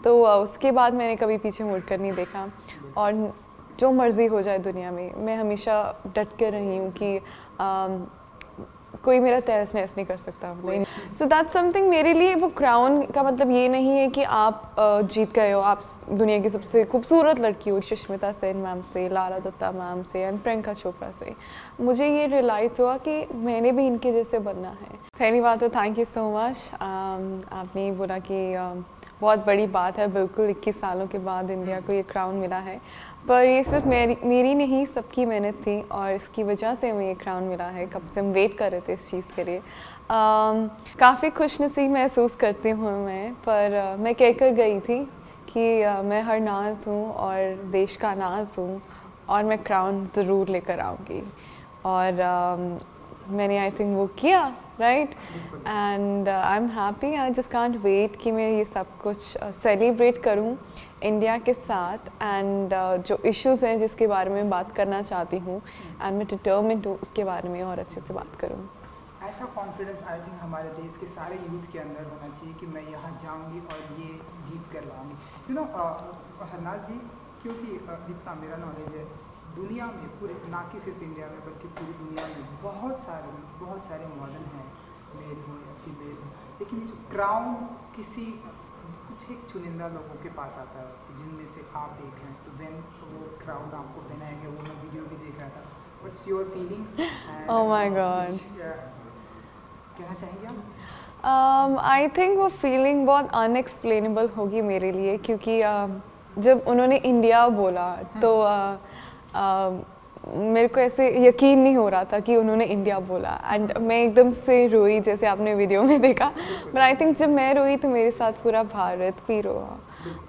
तो उसके बाद मैंने कभी पीछे मुड़ कर नहीं देखा, और जो मर्ज़ी हो जाए दुनिया में, मैं हमेशा डट के रही हूँ कि कोई मेरा तहस नहस नहीं कर सकता। So that's something. मेरे लिए वो क्राउन का मतलब ये नहीं है कि आप जीत गए हो, आप दुनिया की सबसे खूबसूरत लड़की हो, सुष्मिता सेन मैम से, लारा दत्ता मैम से एंड प्रियंका चोपड़ा से। मुझे ये रियलाइज़ हुआ कि मैंने भी इनके जैसे बनना है। पहली बात तो थैंक यू सो मच। आपने बोला कि बहुत बड़ी बात है, बिल्कुल 21 सालों के बाद इंडिया को ये क्राउन मिला है, पर ये सिर्फ मेरी नहीं, सबकी मेहनत थी और इसकी वजह से हमें ये क्राउन मिला है। कब से हम वेट कर रहे थे इस चीज़ के लिए। काफ़ी खुशनसीब महसूस करती हूँ मैं, पर मैं कहकर गई थी कि मैं हर नाज हूँ और देश का नाज हूँ और मैं क्राउन ज़रूर लेकर आऊँगी, और मैंने आई थिंक वो किया, right, and I am happy. I just can't wait कि मैं ये सब कुछ सेलिब्रेट करूं इंडिया के साथ, एंड जो इश्यूज़ हैं जिसके बारे में बात करना चाहती हूँ, एंड मैं डिटर्मिन्ड हूँ उसके बारे में और अच्छे से बात करूँ। ऐसा कॉन्फिडेंस आई थिंक हमारे देश के सारे यूथ के अंदर होना चाहिए कि मैं यहाँ जाऊँगी और ये जीत कर लाऊँगी। यू नो हरनाज जी, क्योंकि जितना मेरा नॉलेज है, दुनिया में पूरे, ना कि सिर्फ इंडिया में बल्कि पूरी दुनिया में बहुत सारे मॉडल हैं, मेल हो या फीमेल हो, लेकिन ये जो क्राउन कुछ एक चुनिंदा लोगों के पास आता है, तो जिनमें से आप एक हैं। तो देन वो क्राउन आपको पहनाया गया, वो मैं वीडियो भी देख रहा था। What's your feeling? Oh my God, कहना चाहेंगे आप? आई थिंक वो फीलिंग बहुत अनएक्सप्लेनेबल होगी मेरे लिए, क्योंकि जब उन्होंने इंडिया बोला तो मेरे को ऐसे यकीन नहीं हो रहा था कि उन्होंने इंडिया बोला, एंड मैं एकदम से रोई, जैसे आपने वीडियो में देखा। बट आई थिंक जब मैं रोई तो मेरे साथ पूरा भारत भी रोआ,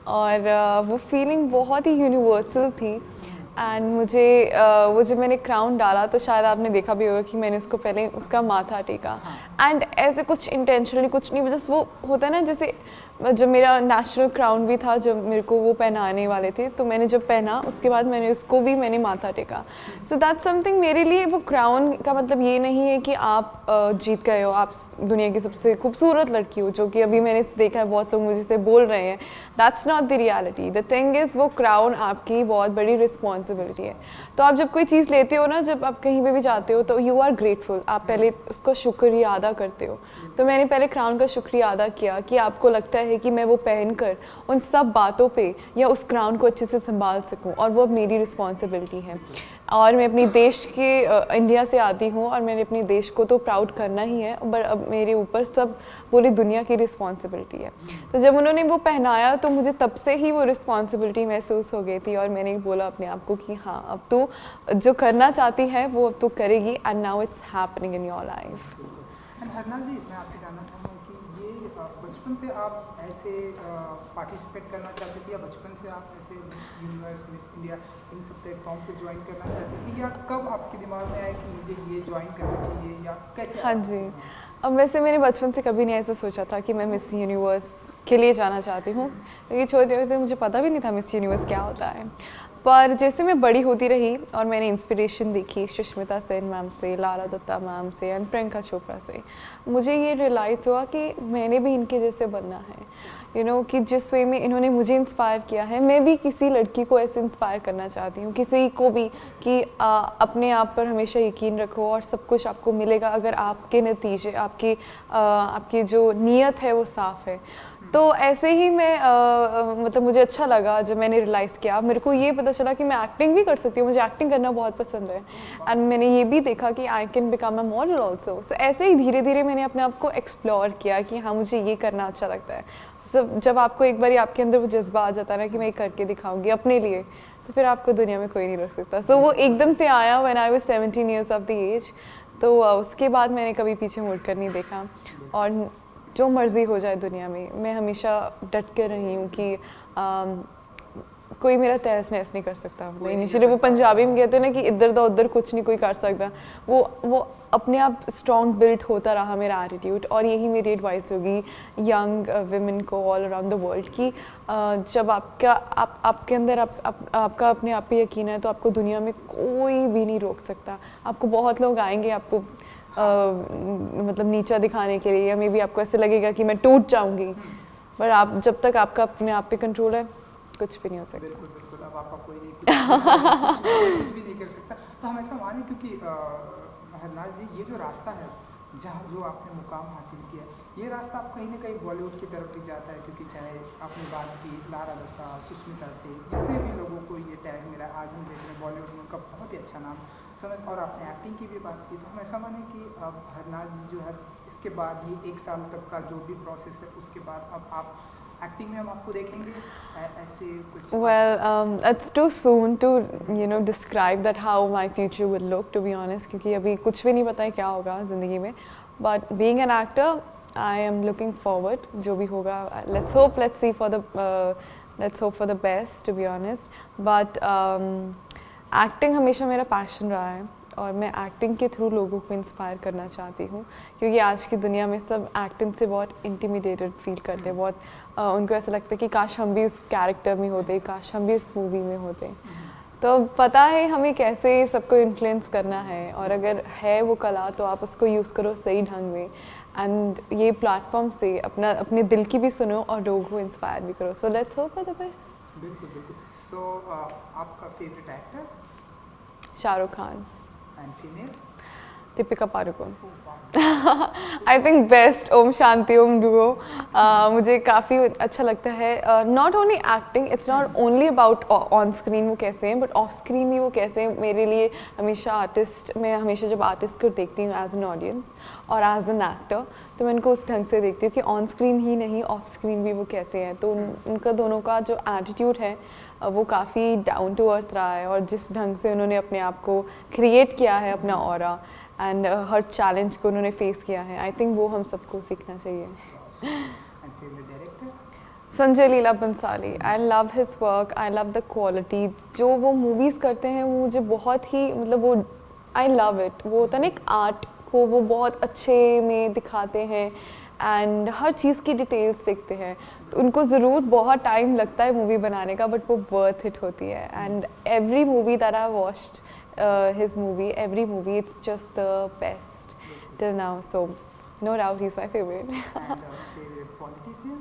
और वो फीलिंग बहुत ही यूनिवर्सल थी। एंड मुझे वो जब मैंने क्राउन डाला तो शायद आपने देखा भी होगा कि मैंने उसको पहले उसका माथा टेका, एंड ऐसे कुछ इंटेंशनली कुछ नहीं, जस्ट वो होता है ना, जैसे जब मेरा नेशनल क्राउन भी था, जब मेरे को वो पहनाने वाले थे, तो मैंने जब पहना उसके बाद मैंने माथा टेका। So that's something. मेरे लिए वो क्राउन का मतलब ये नहीं है कि आप जीत गए हो, आप दुनिया की सबसे खूबसूरत लड़की हो, जो कि अभी मैंने देखा है बहुत लोग मुझे से बोल रहे हैं। That's not the reality. The thing is, वो क्राउन आपकी बहुत बड़ी रिस्पॉन्सिबिलिटी है। तो आप जब कोई चीज़ लेते हो ना, जब आप कहीं पे भी जाते हो, तो यू आर ग्रेटफुल, आप पहले उसका शुक्रिया अदा करते हो। तो मैंने पहले क्राउन का शुक्रिया अदा किया कि आपको लगता है कि मैं वो पहनकर उन सब बातों पे या उस क्राउन को अच्छे से संभाल सकूं, और वो अब मेरी रिस्पॉन्सिबिलिटी है। और मैं अपनी देश के इंडिया से आती हूँ, और मैंने अपने देश को तो प्राउड करना ही है, पर अब मेरे ऊपर सब पूरी दुनिया की रिस्पॉन्सिबिलिटी है। तो जब उन्होंने वो पहनाया तो मुझे तब से ही वो रिस्पॉन्सिबिलिटी महसूस हो गई थी, और मैंने बोला अपने आप को कि हाँ, अब तू जो करना चाहती है वो अब तू करेगी, and now it's happening in your life. Harnaaz ji, मैं आपसे जानना चाहूँगा कि ये बचपन से आप ऐसे पार्टिसिपेट करना चाहते थे, या बचपन से आप ऐसे मिस यूनिवर्स, मिस इंडिया, इन सब प्लेटफॉर्म पे ज्वाइन करना चाहते थे, या कब आपके दिमाग में आया कि मुझे ये ज्वाइन करना चाहिए, या कैसे? हाँ जी, अब वैसे मैंने बचपन से कभी नहीं ऐसा सोचा था कि मैं मिस यूनिवर्स के लिए जाना चाहती हूँ, क्योंकि छोटे होते मुझे पता भी नहीं था मिस यूनिवर्स क्या होता है। पर जैसे मैं बड़ी होती रही और मैंने इंस्पिरेशन देखी सुष्मिता सेन मैम से, लारा दत्ता मैम से एंड प्रियंका चोपड़ा से, मुझे ये रियलाइज़ हुआ कि मैंने भी इनके जैसे बनना है। यू नो कि जिस वे में इन्होंने मुझे इंस्पायर किया है, मैं भी किसी लड़की को ऐसे इंस्पायर करना चाहती हूँ, किसी को भी, कि अपने आप पर हमेशा यकीन रखो और सब कुछ आपको मिलेगा अगर आपके नतीजे, आपकी जो नीयत है वो साफ़ है। तो ऐसे ही मैं मतलब मुझे अच्छा लगा जब मैंने रियलाइज़ किया, मेरे को ये पता चला कि मैं एक्टिंग भी कर सकती हूँ, मुझे एक्टिंग करना बहुत पसंद है, एंड मैंने ये भी देखा कि I can become a model also. So ऐसे ही धीरे धीरे मैंने अपने आप को एक्सप्लोर किया कि हाँ, मुझे ये करना अच्छा लगता है। जब आपको एक बार आपके अंदर वो जज्बा आ जाता है ना कि मैं ये करके दिखाऊंगी अपने लिए, तो फिर आपको दुनिया में कोई नहीं रोक सकता। सो वो एकदम से आया when I was 17 years of the age. तो उसके बाद मैंने कभी पीछे मुड़ कर नहीं देखा, और जो मर्ज़ी हो जाए दुनिया में, मैं हमेशा डट के रही हूँ कि कोई मेरा तहस नहस नहीं कर सकता। इनिशियली वो पंजाबी में कहते हैं ना कि इधर दा उधर कुछ नहीं कोई कर सकता, वो अपने आप स्ट्रॉन्ग बिल्ड होता रहा मेरा एटीट्यूड। और यही मेरी एडवाइस होगी यंग विमेन को ऑल अराउंड द वर्ल्ड कि जब आपके अंदर आपका अपने आप पे यकीन है, तो आपको दुनिया में कोई भी नहीं रोक सकता। आपको बहुत लोग आएंगे आपको मतलब नीचा दिखाने के लिए, या मे बी आपको ऐसे लगेगा कि मैं टूट जाऊंगी, बट आप जब तक आपका अपने आप पे कंट्रोल है कुछ भी नहीं हो सकता। बिल्कुल बिल्कुल, अब आपका कोई नहीं कुछ भी नहीं कर सकता। तो हम ऐसा माने क्योंकि हरनाज जी ये जो रास्ता है जहाँ जो आपने मुकाम हासिल किया, ये रास्ता आप कहीं ना कहीं बॉलीवुड की तरफ भी जाता है, क्योंकि चाहे आपने बात की लारा दत्ता, सुष्मिता से, जितने भी लोगों को ये टैग मिला, आज हम देख रहे हैं बॉलीवुड में उनका बहुत ही अच्छा नाम समझ। और आपने एक्टिंग की भी बात की, तो हम ऐसा माने कि अब हरनाज जी जो है इसके बाद ये 1 साल तक का जो भी प्रोसेस है उसके बाद अब आप एक्टिंग में हम आपको देखेंगे ऐसे कुछ? Well, it's too soon to describe that how my future will look, to be honest, क्योंकि अभी कुछ भी नहीं पता है क्या होगा ज़िंदगी में। But being an actor, I am looking forward, जो भी होगा, let's hope for the best, to be honest. But acting हमेशा मेरा passion रहा है और मैं एक्टिंग के थ्रू लोगों को इंस्पायर करना चाहती हूँ, क्योंकि आज की दुनिया में सब एक्टिंग से बहुत इंटिमिडेटेड फील करते हैं, बहुत उनको ऐसा लगता है कि काश हम भी उस कैरेक्टर में होते, काश हम भी उस मूवी में होते। तो पता है हमें कैसे सबको इन्फ्लुएंस करना है, और अगर है वो कला तो आप उसको यूज़ करो सही ढंग में, एंड ये प्लेटफॉर्म से अपने दिल की भी सुनो और लोगों को इंस्पायर भी करो। So let's hope for the best. बिल्कुल बिल्कुल। सो आपका favourite actor? Shahrukh Khan. And female? Deepika Padukone. I think best Om Shanti Om duo मुझे काफ़ी अच्छा लगता है। Not only acting, it's not only about on screen वो कैसे हैं, बट ऑफ स्क्रीन भी वो कैसे हैं। मेरे लिए हमेशा आर्टिस्ट, मैं हमेशा जब आर्टिस्ट को देखती हूँ एज एन ऑडियंस और एज एन एक्टर, तो मैं उनको उस ढंग से देखती हूँ कि ऑन स्क्रीन ही नहीं ऑफ स्क्रीन भी वो कैसे हैं। तो उनका दोनों का जो एटीट्यूड है वो काफ़ी डाउन टू अर्थ रहा है, और जिस ढंग से उन्होंने अपने आप को क्रिएट किया है, अपना ऑरा, एंड हर चैलेंज को उन्होंने फेस किया है, आई थिंक वो हम सबको सीखना चाहिए। Sanjay Leela Bhansali, I love his work, I love the quality, जो वो मूवीज़ करते हैं वो मुझे बहुत ही, मतलब वो आई लव इट। वो होता है ना एक आर्ट को वो बहुत अच्छे में दिखाते हैं, एंड हर चीज़ की डिटेल्स देखते हैं। तो उनको ज़रूर बहुत टाइम लगता है मूवी बनाने का, बट वो वर्थ इट होती है। And every movie that I watched his movie, every movie, it's just the best till now. So no doubt he's my favorite. And favorite politician?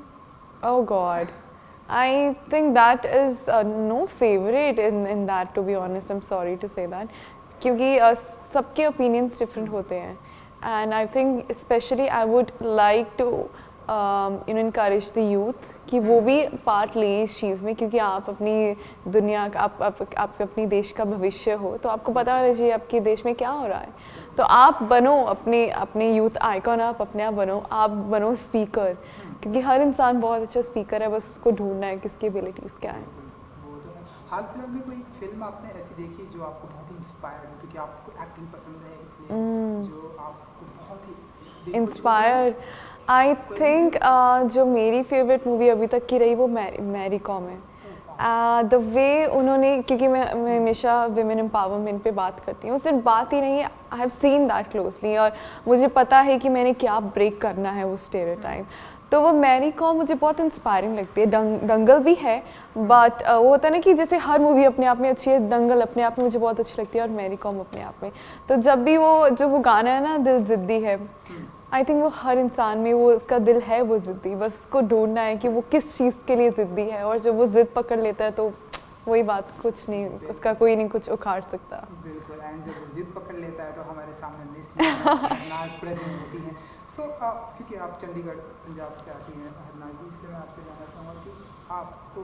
Oh God, I think that is no favorite in that, to be honest. I'm sorry to say that, क्योंकि सबके opinions different होते हैं, and I think especially I would like to encourage the youth कि वो भी part लें इस चीज़ में, क्योंकि आप अपनी दुनिया का आप अपनी देश का भविष्य हो, तो आपको पता होना चाहिए आपके देश में क्या हो रहा है। तो आप बनो अपने यूथ आइकॉन, आप अपने आप बनो स्पीकर, क्योंकि हर इंसान बहुत अच्छा स्पीकर है, बस उसको ढूंढना है किसकी एबिलिटीज़ क्या है। हाल फिलहाल में कोई फिल्म आपने ऐसी देखी जो आपको बहुत ही इंस्पायर हो, क्योंकि आपको एक्टिंग पसंद है इसलिए, जो आपको बहुत ही इंस्पायर? आई थिंक जो मेरी फेवरेट मूवी अभी तक की रही वो मैरी कॉम है। द वे उन्होंने, क्योंकि मैं हमेशा विमेन एम्पावरमेंट पे बात करती हूँ, सिर्फ बात ही नहीं है, I have seen that closely, और मुझे पता है कि मैंने क्या ब्रेक करना है वो स्टेरियोटाइप। तो वो मैरी कॉम मुझे बहुत इंस्पायरिंग लगती है। दंगल भी है, बट वो होता है ना कि जैसे हर मूवी अपने आप में अच्छी है, दंगल अपने आप में मुझे बहुत अच्छी लगती है, और मैरी कॉम अपने आप में। तो जब भी वो गाना है ना, दिल ज़िद्दी है, आई थिंक वो हर इंसान में वो उसका दिल है वो ज़िद्दी, बस उसको ढूंढना है कि वो किस चीज़ के लिए ज़िद्दी है, और जब वो ज़िद पकड़ लेता है तो वही बात, कुछ नहीं, उसका कोई नहीं कुछ उखाड़ सकता। बिल्कुल, एंड जब वो ज़िद पकड़ लेता है तो हमारे सामने हरनाज प्रेजेंट होती हैं। सो क्योंकि आप चंडीगढ़ पंजाब से आती हैं हरनाज जी, इसलिए मैं आपसे जानना चाहूँगा कि आपको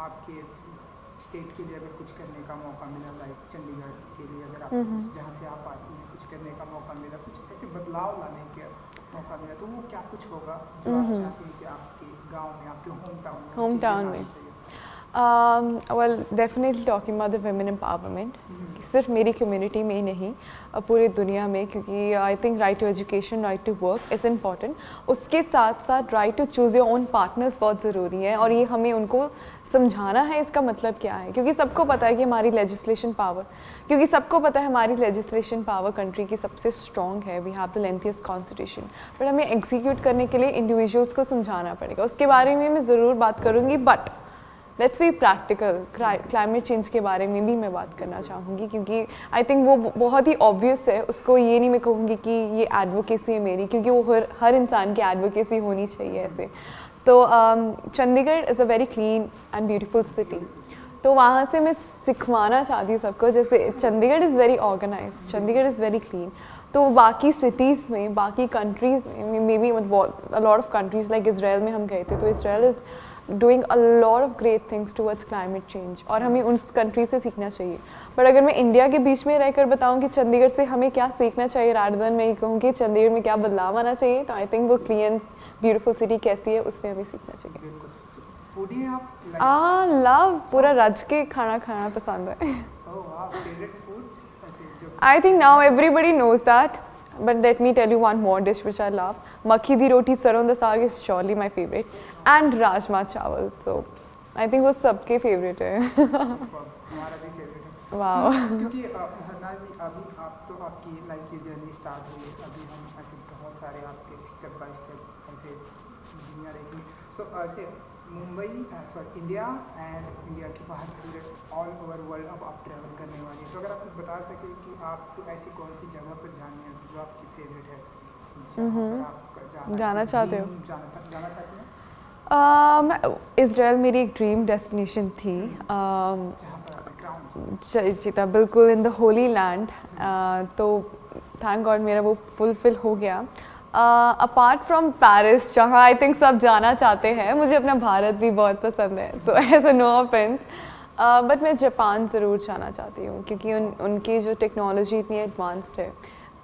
आपके स्टेट के लिए अगर कुछ करने का मौका मिला, लाइक चंडीगढ़ के लिए अगर आप जहाँ से आप आती हैं कुछ करने का मौका मिला, कुछ ऐसे बदलाव लाने का मौका मिला, तो वो क्या कुछ होगा जो आप चाहते हैं कि आपके गांव में, आपके होम टाउन में? Well definitely talking about the women empowerment, सिर्फ मेरी कम्युनिटी में ही नहीं, पूरी दुनिया में, क्योंकि I think right to education, right to work is important. उसके साथ साथ right to choose your own partners बहुत ज़रूरी है, और ये हमें उनको समझाना है इसका मतलब क्या है, क्योंकि सबको पता है कि हमारी लेजिस्लेशन पावर कंट्री की सबसे स्ट्रॉन्ग है, we have the lengthiest constitution, but हमें एग्जीक्यूट करने के लिए इंडिविजुअल्स को समझाना पड़ेगा। उसके बारे में मैं ज़रूर बात करूँगी, but let's be practical. Climate change के बारे में भी मैं बात करना चाहूँगी, क्योंकि आई थिंक वो बहुत ही ऑब्वियस है, उसको ये नहीं मैं कहूँगी कि ये एडवोकेसी है मेरी, क्योंकि वो हर इंसान की एडवोकेसी होनी चाहिए ऐसे। तो Chandigarh is a very clean and beautiful city. तो वहाँ से मैं सिखवाना चाहती हूँ सबको, जैसे Chandigarh is very organise, Chandigarh is very clean. तो बाकी सिटीज़ में, बाकी कंट्रीज़ में, may be a lot of countries like Israel में हम गए थे, तो Israel is doing a lot of great things towards climate change, और हमें उस कंट्री से सीखना चाहिए। बट अगर मैं इंडिया के बीच में रहकर बताऊँ कि चंडीगढ़ से हमें क्या सीखना चाहिए, रादर देन मैं ये कहूँ कि चंडीगढ़ में क्या बदलाव आना चाहिए, तो आई थिंक वो क्लीन ब्यूटीफुल सिटी कैसी है उस पर हमें सीखना चाहिए। बिल्कुल। फूडी हैं आप? लव, पूरा रज के खाना खाना पसंद है। ओह वाह, फेवरेट फूड्स ऐसे जो I think now everybody knows that, but let me tell you one more dish which I love. Makhi di roti sarson da saag is surely my favorite, and rajma chawal. So I think वो सबके favorite है। हमारा भी favourite है। Wow. क्योंकि हरनाज जी, अभी आप तो आपकी लाइफ की जर्नी स्टार्ट हुई है, अभी हम ऐसे बहुत सारे आपके स्टेप बाय स्टेप ऐसे दुनिया देखेंगे। सो ऐसे Mumbai, sorry India and India के बाहर पूरे ऑल ओवर वर्ल्ड अब आप ट्रैवल करने वाली हैं, तो अगर आप कुछ बता सकें कि आपको ऐसी कौन सी जगह पर जानी है जो आपकी फेवरेट है, जहाँ पर आप जाना चाहते हो? जाना चाहते हैं? इसराइल मेरी एक ड्रीम डेस्टिनेशन थी। जहाँ पर आपने ग्राउंड जीता बिल्कुल इन द होली लैंड। तो थैंक गॉड मेरा वो फुलफिल हो गया। अपार्ट फ्रॉम पेरिस, जहाँ आई थिंक सब जाना चाहते हैं, मुझे अपना भारत भी बहुत पसंद है, so as a no offence, but मैं जापान ज़रूर जाना चाहती हूँ, क्योंकि उनकी जो टेक्नोलॉजी इतनी एडवांस्ड है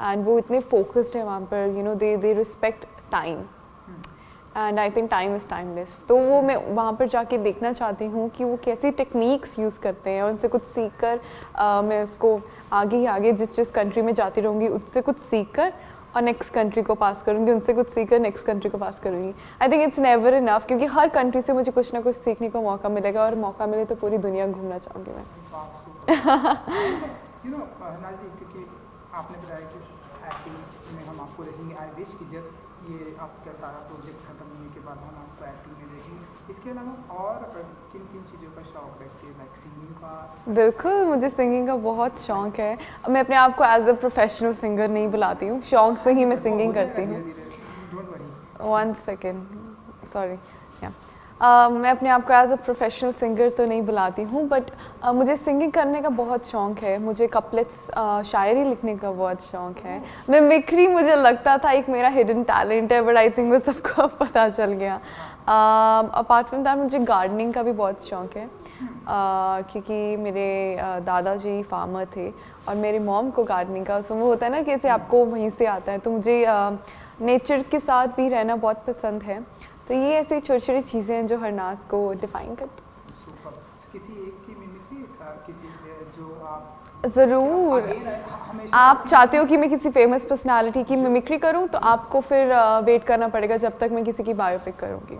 एंड वो इतने फोकस्ड है वहाँ पर, you know they respect time, and I think time is timeless. तो वो मैं वहाँ पर जाके देखना चाहती हूँ कि वो कैसी टेक्निक्स यूज़ करते हैं, और उनसे कुछ सीख कर मैं उसको आगे ही आगे जिस कंट्री में जाती रहूँगी उससे कुछ सीख कर और नेक्स्ट कंट्री को पास करूँगी, उनसे कुछ सीख कर नेक्स्ट कंट्री को पास करूँगी। I think it's never enough, क्योंकि हर कंट्री से मुझे कुछ ना कुछ सीखने को मौका मिलेगा, और मौका मिले तो पूरी दुनिया घूमना चाहूँगी मैं। यू नो नाजी, क्योंकि आपने बताया कि एक्टिंग में हम आपको देखेंगे, आई विश कि जब ये आपका सारा प्रोजेक्ट खत्म होने के बाद हम आपको एक्टिंग में देखेंगे। इसके अलावा और किन किन चीज़ों का शौक रखती है, लाइक सिंगिंग का? बिल्कुल, मुझे सिंगिंग का बहुत शौक है। मैं अपने आप को एज अ प्रोफेशनल सिंगर नहीं बुलाती हूँ, शौक से ही मैं सिंगिंग करती हूँ। Don't worry. 1 second, sorry. मैं अपने आप को एज अ प्रोफेशनल सिंगर तो नहीं बुलाती हूँ, बट मुझे सिंगिंग करने का बहुत शौक है। मुझे कपलेट्स, शायरी लिखने का बहुत शौक है। मिमिक्री मुझे लगता था एक मेरा हिडन टैलेंट है, बट आई थिंक वो सबको पता चल गया। अपार्ट फ्रॉम दैट मुझे गार्डनिंग का भी बहुत शौक है, क्योंकि मेरे दादाजी फार्मर थे और मेरे मॉम को गार्डनिंग का, सो वो होता है ना कैसे आपको वहीं से आता है, तो मुझे नेचर के साथ भी रहना बहुत पसंद है। तो ये ऐसी छोटी छोटी चीज़ें हैं जो हरनाज को डिफाइन करती हैं। सुपर। किसी एक की मिमिक्री, किसी जो आप ज़रूर, हमेशा आप चाहते हो कि मैं किसी फेमस पर्सनालिटी की मिमिक्री करूं, तो आपको फिर वेट करना पड़ेगा जब तक मैं किसी की बायोपिक करूंगी।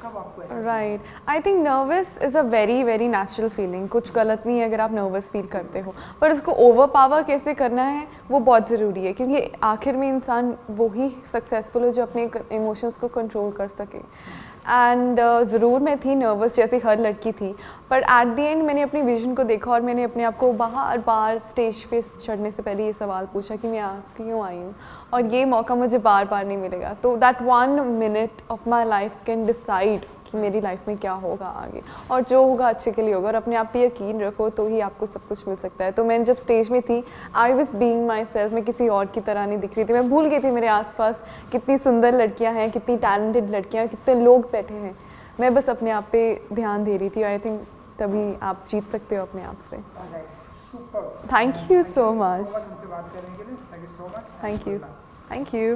कब आपको ऐसा right, I think nervous is a very very natural feeling. कुछ गलत नहीं है अगर आप नर्वस फील करते हो, पर उसको ओवर पावर कैसे करना है वो बहुत ज़रूरी है, क्योंकि आखिर में इंसान वो ही सक्सेसफुल हो जो अपने इमोशंस को कंट्रोल कर सके। एंड ज़रूर मैं थी नर्वस, जैसे हर लड़की थी, पर एट द एंड मैंने अपनी विजन को देखा और मैंने अपने आप को बार बार स्टेज पे चढ़ने से पहले ये सवाल पूछा कि मैं क्यों आई हूँ, और ये मौका मुझे बार बार नहीं मिलेगा। तो that 1 minute of my life can decide कि मेरी लाइफ में क्या होगा आगे, और जो होगा अच्छे के लिए होगा, और अपने आप पे यकीन रखो तो ही आपको सब कुछ मिल सकता है। तो मैंने जब स्टेज में थी, I was being my self, मैं किसी और की तरह नहीं दिख रही थी। मैं भूल गई थी मेरे आसपास कितनी सुंदर लड़कियां हैं, कितनी टैलेंटेड लड़कियां, कितने लोग बैठे हैं। मैं बस अपने आप पे ध्यान दे रही थी। आई थिंक तभी आप जीत सकते हो अपने आप से। Super. Thank you so much. हमसे बात करने के लिए thank you so much. Thank you, thank you.